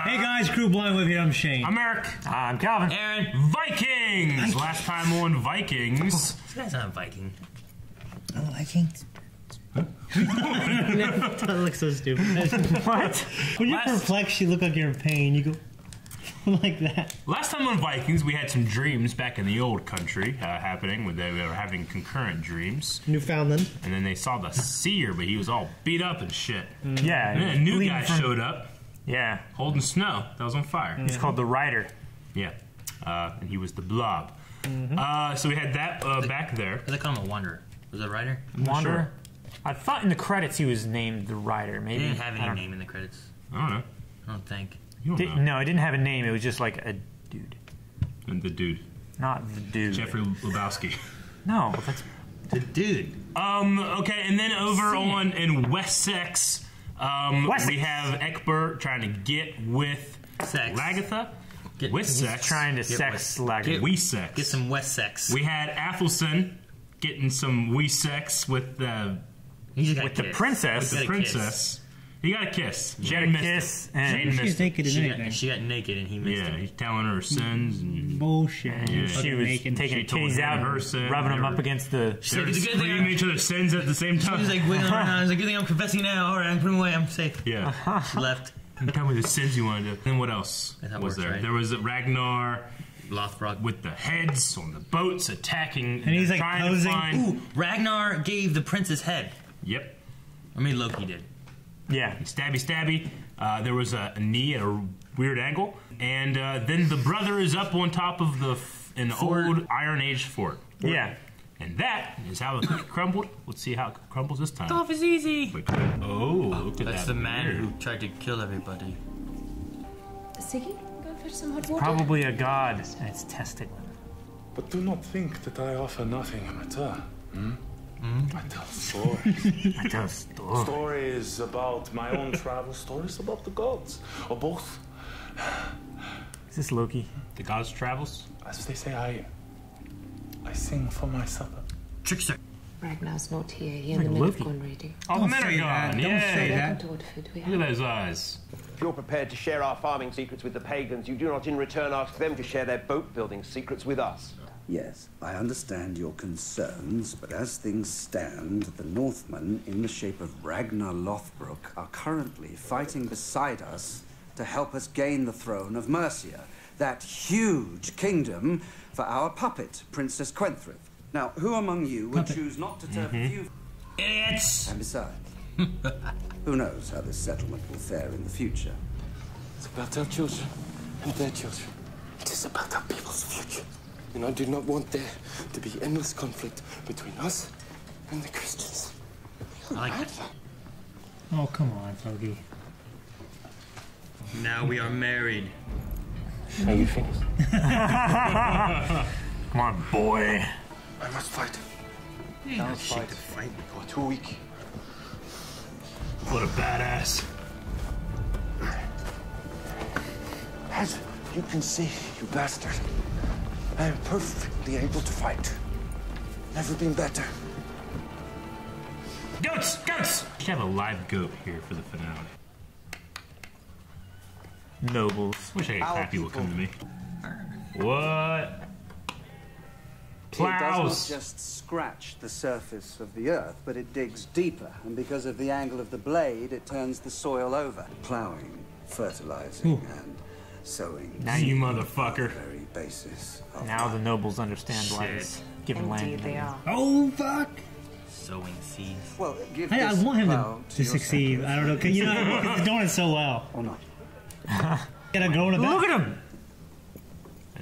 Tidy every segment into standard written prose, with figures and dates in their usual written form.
Hey guys, Crew Blind with you. I'm Shane. I'm Eric. I'm Calvin. Aaron. Vikings! Last time on Vikings. This guy's not a Viking. Oh, Vikings. That looks so stupid. What? When you're perplexed, you look like you're in pain. You go like that. Last time on Vikings, we had some dreams back in the old country happening. Where they were having concurrent dreams. Newfoundland. And then they saw the Seer, but he was all beat up and shit. Yeah. And then a new guy showed up. Yeah. Holding snow. That was on fire. He's called the Rider. Yeah. And he was the Blob. So we had that back there. They call him a Wanderer. Was it a Rider? Wanderer? Sure. I thought in the credits he was named the Rider. Maybe. He didn't have any name in the credits. I don't know. I don't think. You don't know. No, it didn't have a name. It was just like a dude. And the dude. Not the dude. Jeffrey Lebowski. No, that's the dude. Okay, and then over on in Wessex, we have Egbert trying to get with Lagatha. Wessex trying to sex Lagatha. Wessex. Get some Wessex. We had Athelson getting some Wessex with the princess. With the princess. He got a kiss. She got a kiss. And she's naked and anything. She got naked and he missed it. Yeah, he's telling her sins. And bullshit. Yeah. She was taking titties out and rubbing them up against the... They were screaming each other's sins at the same time. She was like wiggling around. She's like, good thing I'm confessing now. All right, I'm putting away. I'm safe. Yeah. She left. Tell me the sins you want to do. Then what else was there? Right? There was Ragnar... Lothbrok with the heads on the boats attacking. And he's like posing. Ooh, Ragnar gave the prince's head. Yep. I mean, Loki did. Yeah. Stabby, stabby. There was a knee at a weird angle. And then the brother is up on top of an old Iron Age fort. Yeah. And that is how the cookie crumbled. Let's see how it crumbles this time. Stuff is easy. Look at that. That's the man who tried to kill everybody. Siggy, go fetch some hot water. Probably a god, and it's testing them. But do not think that I offer nothing in return. I tell stories. I tell stories. Stories about my own travel, stories about the gods, or both. Is this Loki? The gods' travels? As they say, I sing for my supper. Trickster. Ragnar's not here. He and the men have gone ready. Oh, the men are gone. Don't say that. Look at those eyes. If you're prepared to share our farming secrets with the pagans, you do not in return ask them to share their boat-building secrets with us. Yes, I understand your concerns, but as things stand, the Northmen, in the shape of Ragnar Lothbrok, are currently fighting beside us to help us gain the throne of Mercia, that huge kingdom for our puppet, Princess Quenthrith. Now, who among you would choose not to turf a few... Idiots! And besides, who knows how this settlement will fare in the future? It's about our children and their children. It is about our people's future. And I do not want there to be endless conflict between us and the Christians. I like that. Oh, come on, Foggy. Now we are married. Are you finished? Come on, boy. I must fight. You ain't got shit to fight. You're too weak. What a badass. As you can see, you bastard, I am perfectly able to fight. Never been better. Goats! Goats! We should have a live goat here for the finale. Nobles. Wish I could have people come to me. What? Plows! It does not just scratch the surface of the earth, but it digs deeper, and because of the angle of the blade, it turns the soil over. Plowing, fertilizing, and sowing. Now you motherfucker. The very basis of now the nobles understand why it's given land. Indeed they are. Oh, fuck! Sowing seeds. Well, give I want him to your succeed. I don't know, cause you know he's doing it so well. Or not. Gotta go in the back. Look at him!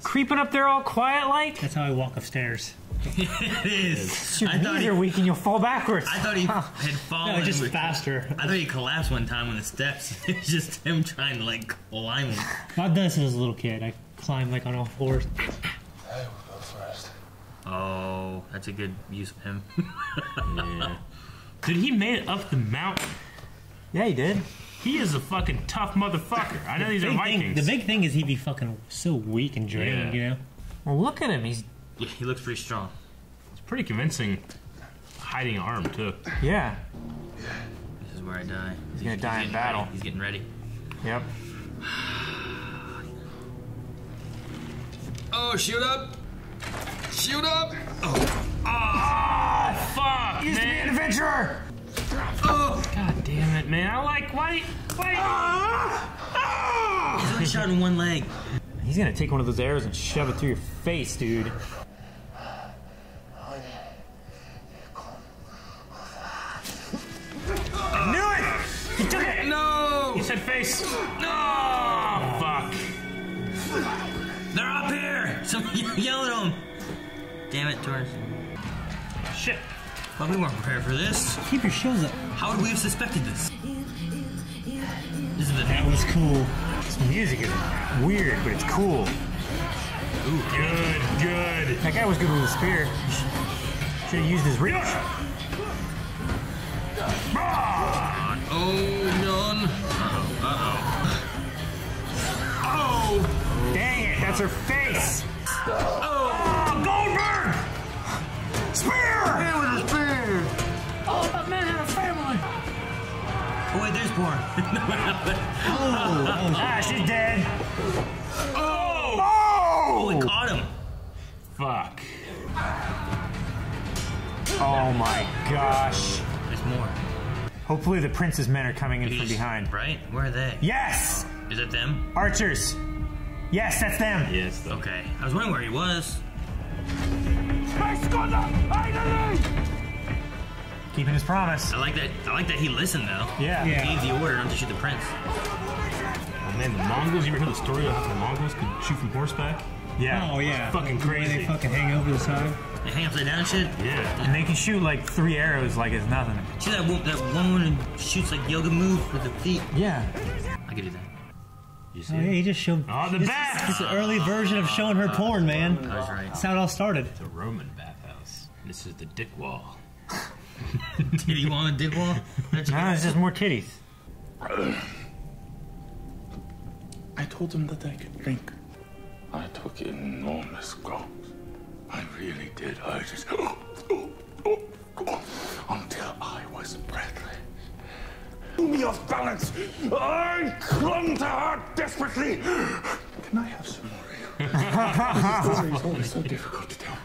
Creeping up there all quiet like? That's how I walk upstairs. It is. Your knees are weak and you'll fall backwards. I thought he had fallen. No, just faster. I thought he collapsed one time on the steps. It's just him trying to like climb them. I've done this since I was a little kid. I climbed like on all fours. I will go first. Oh, that's a good use of him. Yeah. Dude, he made it up the mountain. Yeah, he did. He is a fucking tough motherfucker. I know these are Vikings. The big thing is he'd be fucking so weak and drained, you know? Well, look at him. He looks pretty strong. It's pretty convincing. Hiding arm, too. Yeah. This is where I die. He's gonna die in battle. He's getting ready. Yep. Oh, shoot up! Shoot up! Oh, fuck, Used to be an adventurer! Oh! God damn it, man. I like, why? He's only shot in one leg. He's gonna take one of those arrows and shove it through your face, dude. I knew it! He took it! No! You said face. No! Fuck. They're up here! Someone yell at them! Damn it, Torstein. Shit. Well, we weren't prepared for this. Keep your shields up. How would we have suspected this? This is the That was cool. This music is weird, but it's cool. Ooh, good. That guy was good with the spear. Should have used his reach. Oh, John. Oh! Dang it, that's her face! Oh, Goldberg! Spear! It was a spear! Oh, that man had a family. Oh, wait, there's porn. Ah, she's dead! Oh! Oh, we caught him. Fuck. Oh my gosh. There's more. Hopefully the prince's men are coming in from Jeez. behind. Right? Where are they? Yes! Is that them? Archers! Yes, that's them! Yes, though. Okay. I was wondering where he was. Keeping his promise. I like that he listened, though. Yeah. Yeah. He gave the order not to shoot the prince. Oh, man, the Mongols, you ever heard the story of how the Mongols could shoot from horseback? Yeah. Oh yeah. Fucking The way crazy. they fucking hang over the side. They hang upside down and shit. Yeah. And they can shoot like 3 arrows like it's nothing. See that one woman who shoots like yoga move with her feet? Yeah. I could do that. You see Oh yeah, he just showed. Oh, the bath! It's an early version of showing her porn, man. I was right. That's how it all started. It's a Roman bathhouse. This is the dick wall. Did he want a dick wall? No, it's just more titties. I told him that I could drink. I took enormous gulps. I really did. I just... until I was breathless. Me off balance. I clung to her desperately. Can I have some more? The story is always so difficult to tell.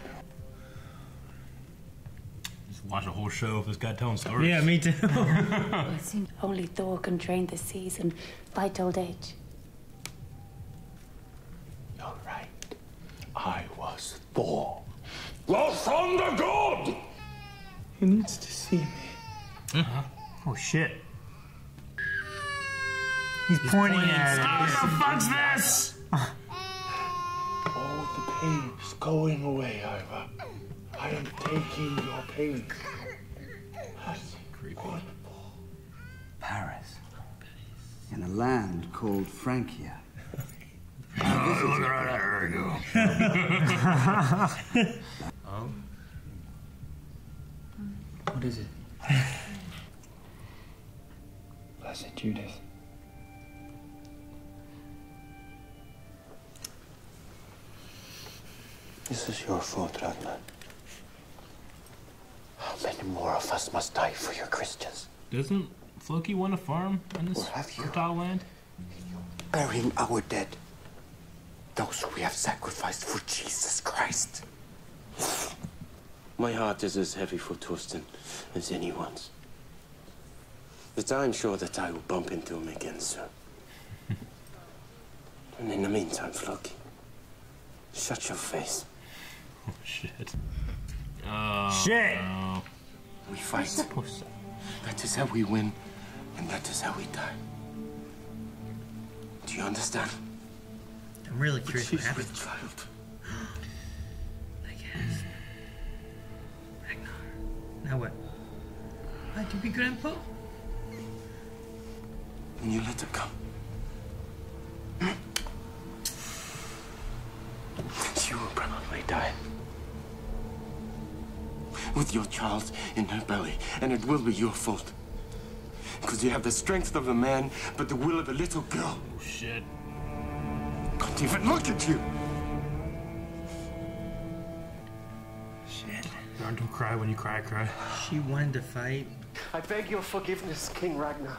Just watch a whole show of this guy telling stories. Yeah, me too. It seems only Thor can drain the seas and fight old age. You're right. I was Thor. The Thunder God! He needs to see me. Oh shit. He's pointing at it. What the fuck's this? Oh, the pain is going away, Iva. I am taking your pain. That's Creepy. wonderful. Paris. In a land called Francia. Oh. What is it? Blessed Judith. This is your fault, Ragnar. How many more of us must die for your Christians? Doesn't Floki want a farm in this Or have you? fertile land? Burying our dead. Those we have sacrificed for Jesus Christ. My heart is as heavy for Torstein as anyone's. But I'm sure that I will bump into him again soon. And in the meantime, Floki, shut your face. Oh, shit. Oh, Shit! no. We fight. That is how we win, and that is how we die. Do you understand? I'm really curious what She's happened. with child. I guess. Ragnar. Now what? I to be grandpa? And you let her come. She will probably die. With your child in her belly, and it will be your fault. Because you have the strength of a man, but the will of a little girl. Oh, shit. Can't even look at you. Shit. Darn, don't cry when you cry. She wanted to fight. I beg your forgiveness, King Ragnar.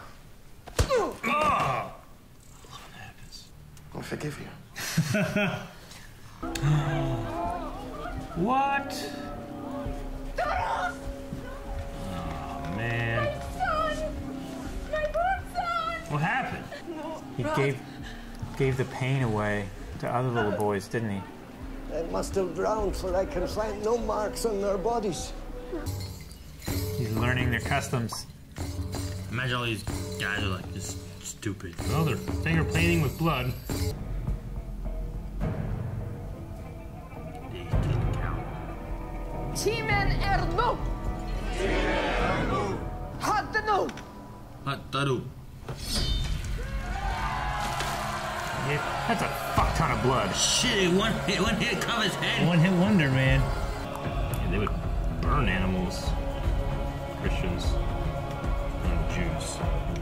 Oh! I love when that happens. I forgive you. What? Oh, man. What happened? He gave the pain away to other little boys, didn't he? They must have drowned, for I can find no marks on their bodies. He's learning their customs. Imagine all these guys are like just stupid. Well, they're finger painting with blood. Timen nu! Hadde nu! Yeah, that's a fuck ton of blood. Shit, one hit comes his head. One hit wonder, man. Yeah, they would burn animals. Christians and Jews.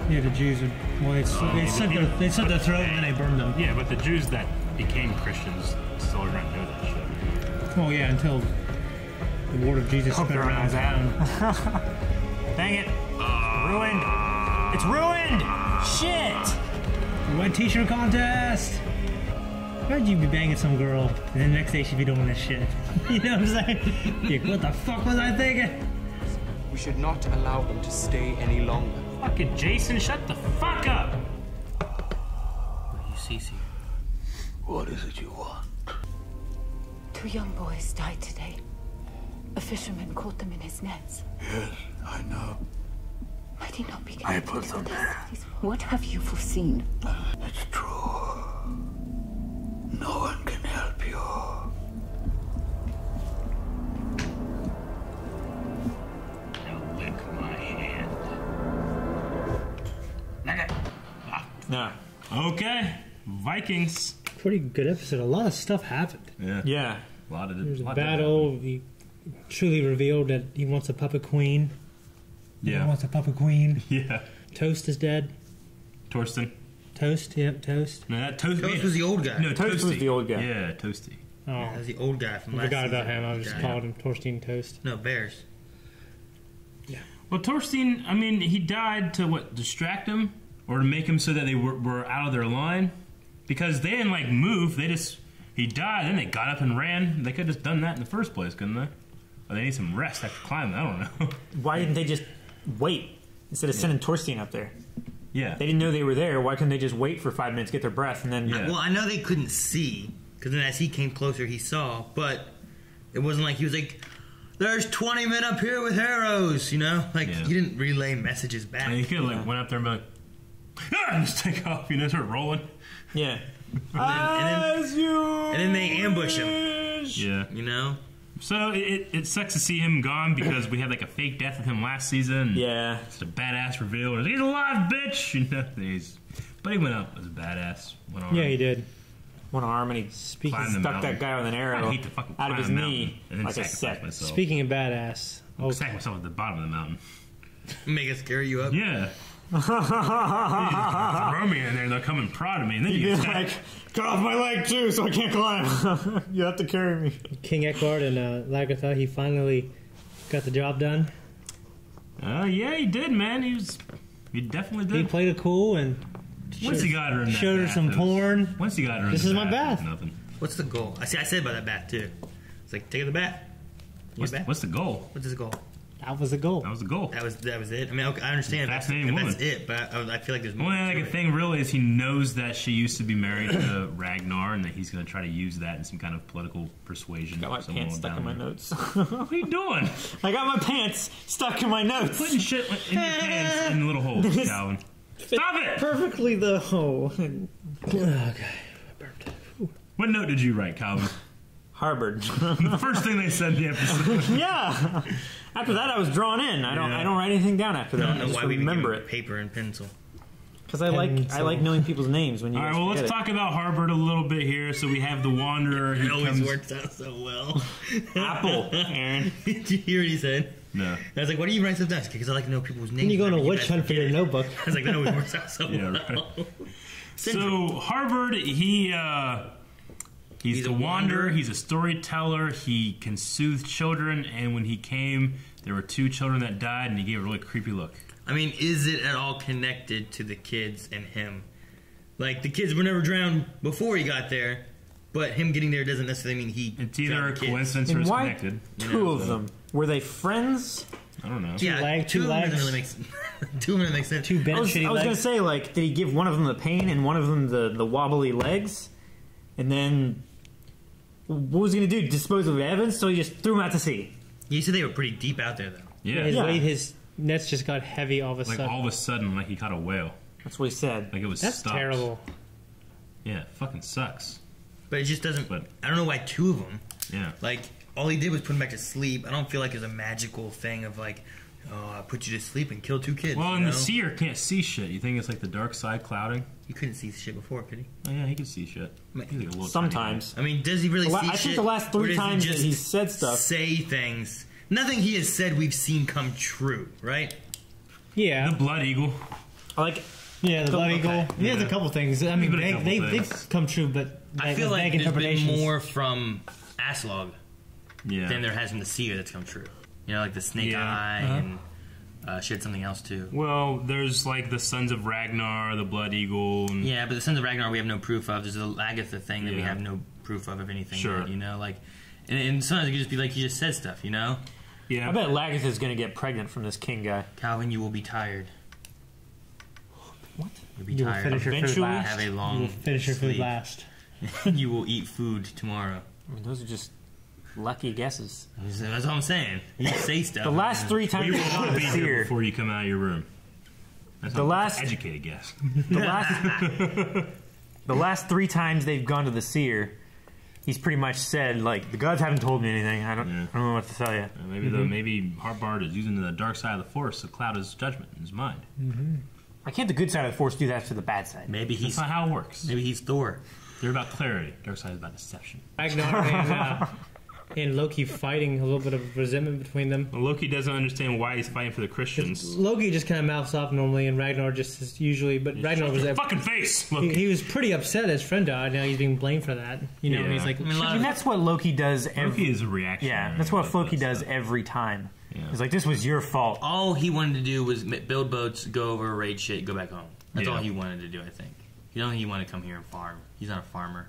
Yeah, the Jews would. Well, they slit their throat and then they burned them. Yeah, but the Jews that became Christians still are going to know that shit. Oh yeah, until the word of Jesus spread around town. Dang it! Ruined. It's ruined. Shit. Red t-shirt contest! Why'd you be banging some girl and then the next day she'd be doing this shit? You know what I'm saying? Like, what the fuck was I thinking? We should not allow them to stay any longer. Fucking Jason, shut the fuck up! What do you see, Seer? What is it you want? 2 young boys died today. A fisherman caught them in his nets. Yes, I know. Might he not be I put them there. What have you foreseen? It's true. No one can help you. Now lick my hand. No. Okay. Vikings. Pretty good episode. A lot of stuff happened. Yeah. A lot of it. There's a battle. He truly revealed that he wants a puppet queen. He wants a puppet queen. Yeah. Toast is dead. Torstein. Toast, yep, Toast. No, that Toast was the old guy. No, Toast was the old guy. Yeah, Toasty. Oh, That was the old guy from I last forgot about season. him. I just called him Torstein Toast. No, Bears. Well, Torstein, I mean, he died to what, distract him? Or to make him so that they were out of their line? Because they didn't, like, move. He died, then they got up and ran. They could have just done that in the first place, couldn't they? Or they need some rest after climbing, I don't know. Why didn't they just wait instead of sending Torstein up there? Yeah. They didn't know they were there. Why couldn't they just wait for 5 minutes, get their breath, and then... Yeah. Well, I know they couldn't see, because then as he came closer, he saw, but it wasn't like he was like, there's 20 men up here with arrows, you know? Like, he didn't relay messages back. And he could have, like, went up there and be like, and just take off, you know, start rolling. Yeah. and then they ambush him. Yeah. You know? So it sucks to see him gone because we had like a fake death of him last season. Yeah. It's a badass reveal. He's alive, bitch! You know, but he went up as a badass. One arm. Yeah, he did. One arm, and he stuck that guy with an arrow I hate to fucking out of his climb a knee mountain and then like a sacrifice set. myself. Speaking of badass, I'll sack myself at the bottom of the mountain. Make it scare you up? Yeah. Throw me in there, they'll come and prod me, and then you get like, cut off my leg too, so I can't climb. You have to carry me. King Eckhart and Lagertha, he finally got the job done. Yeah, he did, man. He definitely did. He played it cool and Once he got her in that showed her bath, some porn. Once he got her in This the is my bath. Nothing. What's the goal? I said about that bat too. It's like, take the bat. What's the goal? What's his goal? That was the goal. That was the goal. That was it. I mean, okay, I understand. Fascinating woman. That's it, but I feel like there's more. Well, like the thing really is he knows that she used to be married to Ragnar, and that he's going to try to use that in some kind of political persuasion. Got my pants stuck in my notes. What are you doing? I got my pants stuck in my notes. Putting shit in your pants in little holes, Calvin. Stop it! Perfectly the hole. Okay. What note did you write, Calvin? Harvard. The first thing they said in the episode. Yeah. After that, I was drawn in. I don't write anything down after that. I don't know just why we remember it. Paper and pencil. Because I like knowing people's names when you. All right, well, let's talk about Harvard a little bit here. So we have the Wanderer. It always works out so well. Apple, Aaron. Did you hear what he said? No. I was like, why do you write stuff down? Because I like to know people's names. Then you go on a witch hunt for your notebook. I was like, that always works out so well. Right. So Harvard, he's the Wanderer. He's a storyteller. He can soothe children. And when he came, there were 2 children that died, and he gave a really creepy look. I mean, is it at all connected to the kids and him? Like, the kids were never drowned before he got there, But him getting there doesn't necessarily mean he. It's either a coincidence or And it's why connected. two of them? Were they friends? I don't know. Yeah, two of them doesn't really make sense. Two of them make sense. Two bent I was shitty gonna legs. say, like, did he give one of them the pain and one of them the wobbly legs? And then what was he gonna do? Dispose of evidence? So he just threw him out to sea. You said they were pretty deep out there, though. Yeah. His nets just got heavy all of a Like sudden. all of a sudden, like he caught a whale. That's what he said. Like it was That's stopped. terrible. Yeah, it fucking sucks. But it just doesn't. But I don't know why two of them. yeah, Like all he did was put him back to sleep. I don't feel like there's a magical thing of like, oh, I put you to sleep and kill two kids. well, you and know? the seer can't see shit. You think it's like the dark side clouding? He couldn't see shit before, could he? Oh yeah, he can see shit. He's like a little Sometimes. I mean, does he really see I shit? think the last Or three does times he that just he said stuff. say things. Nothing he has said we've seen come true, right? Yeah. The blood eagle. Like, Yeah, the blood eagle. He has a couple things. I mean, There's been a couple they've things. come true, but I feel like vague there's been interpretations. more from Aslog Yeah. than there has from the seer that's come true. You know, like the snake Yeah. eye and she had something else too. Well, there's like the Sons of Ragnar, the Blood Eagle. And Yeah, but the Sons of Ragnar we have no proof of. There's the Agatha thing that we Yeah. have no proof of anything. Sure. Yet, you know, like, and sometimes it could just be like he just said stuff. You know, yeah. I bet Lagatha's gonna get pregnant from this king guy. Calvin, you will be tired. What? You'll be You will tired. finish your food Eventually, last. have a You long will finish your food sleep. last. You will eat food tomorrow. I mean, those are just lucky guesses. That's all I'm saying. You say stuff. The last three times You they've gone will to be the here seer, before you come out of your room. That's The not last- an educated guess. the last three times they've gone to the seer, he's pretty much said, like, the gods haven't told me anything. I don't know what to tell you. Maybe maybe Harpard is using the dark side of the force to cloud his judgment in his mind. Why can't the good side of the force do that to the bad side? Maybe That's he's not how it works. maybe he's Thor. They're about clarity. Dark side is about deception. Ragnar and Loki fighting, a little bit of resentment between them. Well, Loki doesn't understand why he's fighting for the Christians. Loki just kind of mouths off normally, and Ragnar just is usually. But Ragnar was Fucking face. Loki. he was pretty upset his friend died. Now he's being blamed for that. You know, and he's Yeah. like, I mean, that's what Loki does every... Loki is a reaction. Yeah, that's what Loki does every time. Yeah. He's like, this was your fault. All he wanted to do was build boats, go over, raid shit, go back home. That's Yeah. all he wanted to do, I think. He don't think he wanted to come here and farm. He's not a farmer.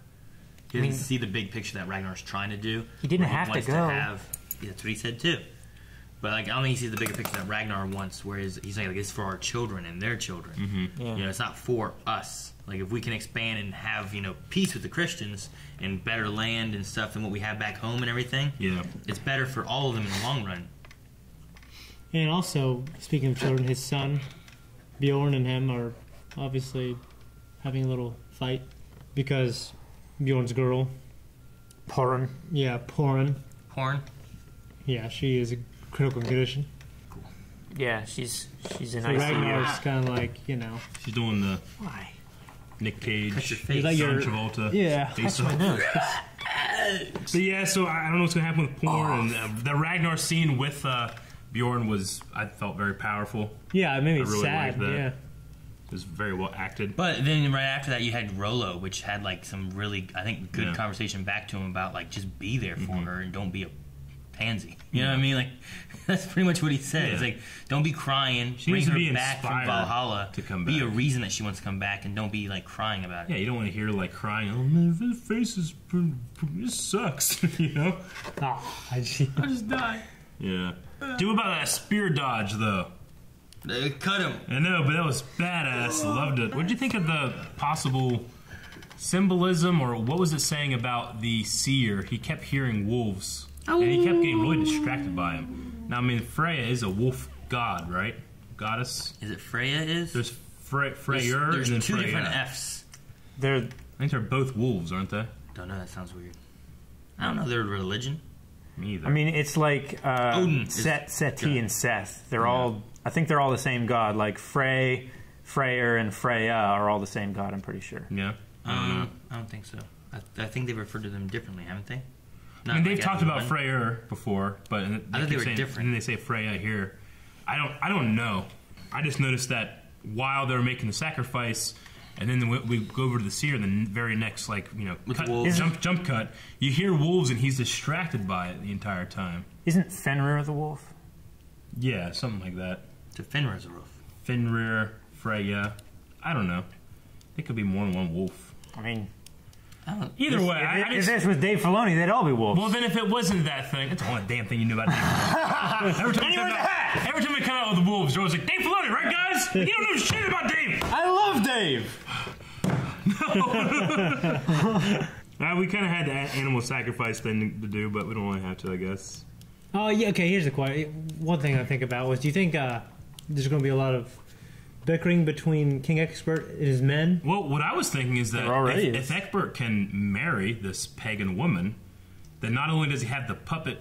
He doesn't see the big picture that Ragnar's trying to do. He didn't where have to wants go. Yeah, that's what he said too. But like, I don't think he sees the bigger picture that Ragnar wants. Whereas he's like, it's for our children and their children. Mm-hmm. Yeah. You know, it's not for us. Like, if we can expand and have peace with the Christians and better land and stuff than what we have back home and everything, it's better for all of them in the long run. and also speaking of children, his son Bjorn and him are obviously having a little fight because Bjorn's girl, Porn. yeah, Porn, yeah, she is a critical condition. Yeah, she's in So ICU. Ragnar's kind of like, She's doing the Why? Nick Cage, Cut your Is face. that John your- Travolta. Yeah. face That's my off. nose. But yeah, so I don't know what's gonna happen with porn. And the Ragnar scene with Bjorn I felt very powerful. Yeah, it made me I really sad. liked that. Yeah. It was very well acted. But then right after that, you had Rollo, which had like some really, I think, good Yeah. conversation back to him about like just be there for her and don't be a pansy. You know what I mean? Like that's pretty much what he said. Yeah. It's like don't be crying, She bring needs to her be back from inspired Valhalla to come Be a back. reason that she wants to come back, and don't be like crying about it. Yeah, you don't want to hear like crying. Oh man, the face is this sucks. You know? Oh, I just died. Yeah. Do about that spear dodge though. They cut him. I know, but that was badass. Loved it. What did you think of the possible symbolism, or what was it saying about the seer? He kept hearing wolves, and he kept getting really distracted by them. Now, I mean, Freya is a wolf god, right? Goddess. Is it Freya? There's Freyr There's and then two Freya. different F's. I think they're both wolves, aren't they? Don't know. That sounds weird. I don't know their religion. Me either. I mean, it's like Odin is Seti God. and Seth. They're all. I think they're all the same god. Like Freyr and Freya are all the same god. I'm pretty sure. Yeah. I don't think so. I think they've referred to them differently, haven't they? I mean, they've like talked about everyone. Freyr before, but I thought they were different. And then they say Freya here. I don't know. I just noticed that while they were making the sacrifice, and then we go over to the seer, and the very next, like, With cut, wolves. jump cut, you hear wolves, and he's distracted by it the entire time. Isn't Fenrir the wolf? Yeah, something like that. To Fenrir's a roof. Fenrir, Freya. I don't know. It could be more than one wolf. I mean, Either way, if this was Dave Filoni, they'd all be wolves. Well, then if it wasn't that thing, it's the only damn thing you knew about Dave Filoni. every time we come out with the wolves, you're always like, Dave Filoni, right, guys? You don't know shit about Dave. I love Dave. We kind of had the animal sacrifice thing to do, but we don't really have to, I guess. Oh, yeah, okay, here's the question. One thing I think about was, do you think there's going to be a lot of bickering between King Egbert and his men? Well, what I was thinking is that if Egbert can marry this pagan woman, then not only does he have the puppet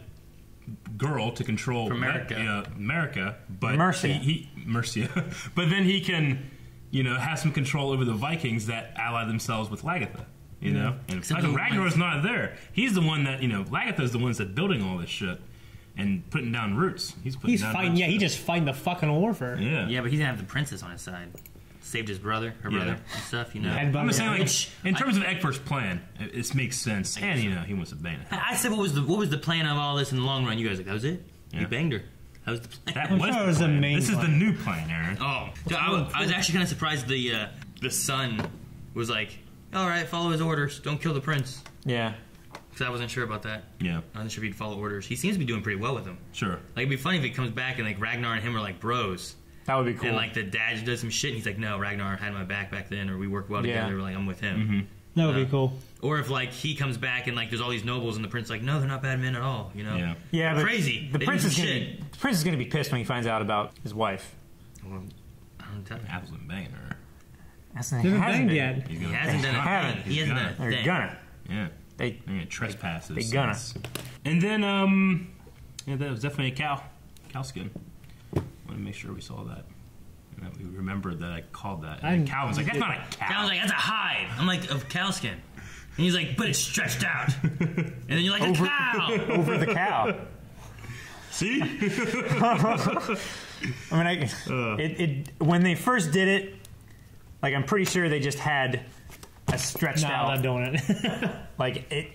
girl to control America, but Mercia, but then he can, have some control over the Vikings that ally themselves with Lagertha. You know, and Ragnar's not there. He's the one that Lagertha's the one that's building all this shit and putting down roots. He's fighting. Yeah, he just fighting the fucking war for her. Yeah, but he didn't have the princess on his side. Saved his brother, her brother, and stuff. I'm just saying, in terms of Egbert's plan, it makes sense, and he wants to bang it. I said, what was the plan of all this in the long run? You guys like, that was it? He banged her. That was the plan. That was the main. This is the new plan, Aaron. Oh, I was actually kind of surprised the son was like, all right, follow his orders. Don't kill the prince. Yeah. Because I wasn't sure about that. Yeah. I wasn't sure if he'd follow orders. He seems to be doing pretty well with them. Sure. Like, it'd be funny if he comes back and, Ragnar and him are, bros. That would be cool. And, the dad does some shit and he's like, no, Ragnar had my back then, or we work well together, I'm with him. Mm-hmm. That would be cool. Or if, he comes back and, there's all these nobles and the prince no, they're not bad men at all, Yeah. Yeah, but crazy. The prince is going to be pissed when he finds out about his wife. Well, I don't tell you. He hasn't banging her. He hasn't banged yet. He hasn't done a thing. He hasn't done a thing. They're gonna. Yeah. They trespasses. They gonna. And then, that was definitely a cow skin. Want to make sure we saw that. And that we remembered that I called that. And Calvin's like, that's not a cow. Calvin's like, that's a hide. I'm like, of cow skin. And he's like, but it's stretched out. And then you're like, a cow. Over the cow. See? When they first did it, I'm pretty sure they just had a stretched out. I'm not doing it.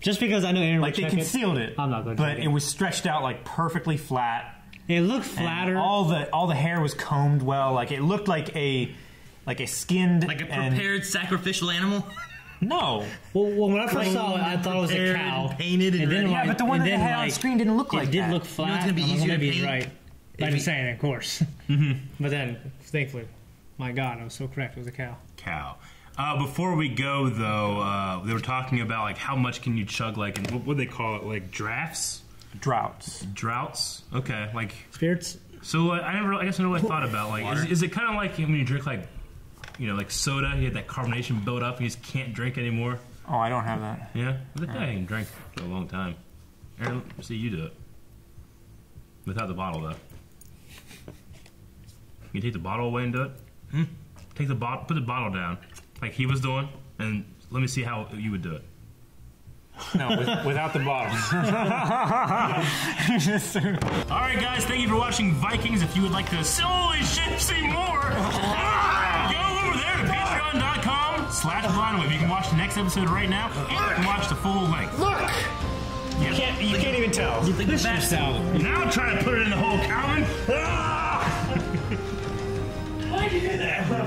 Just because I know Aaron would they concealed it. I'm not going to. But it was stretched out perfectly flat. It looked flatter. And all the hair was combed well. It looked like a skinned, a prepared sacrificial animal. No. Well, when I first saw it, I thought it was a cow. Painted and ready. Yeah, but the one that they had on screen didn't look like that. It did look flat. It's going to be easier to paint. Right. I'm just saying, of course. Mm-hmm. But then, thankfully, my God, I was so correct. It was a cow. Cow. Before we go, though, they were talking about how much can you chug, and what would they call it, drafts? Droughts. Okay, spirits. So I guess I never really thought about is it kind of like when you drink soda, you get that carbonation build up, and you just can't drink anymore. Oh, I don't have that. Yeah, I can drink for a long time. Aaron, let's see you do it without the bottle, though. You take the bottle away and do it. Take the bottle, put the bottle down, like he was doing, and let me see how you would do it. No, without the bottle. Alright guys, thank you for watching Vikings. If you would like to see more, go over there to patreon.com/blindwave. You can watch the next episode right now, and you can watch the full length. Look! You can't even tell. You think the best out. Now I'm trying to put it in the hole, Calvin. Why'd you do that?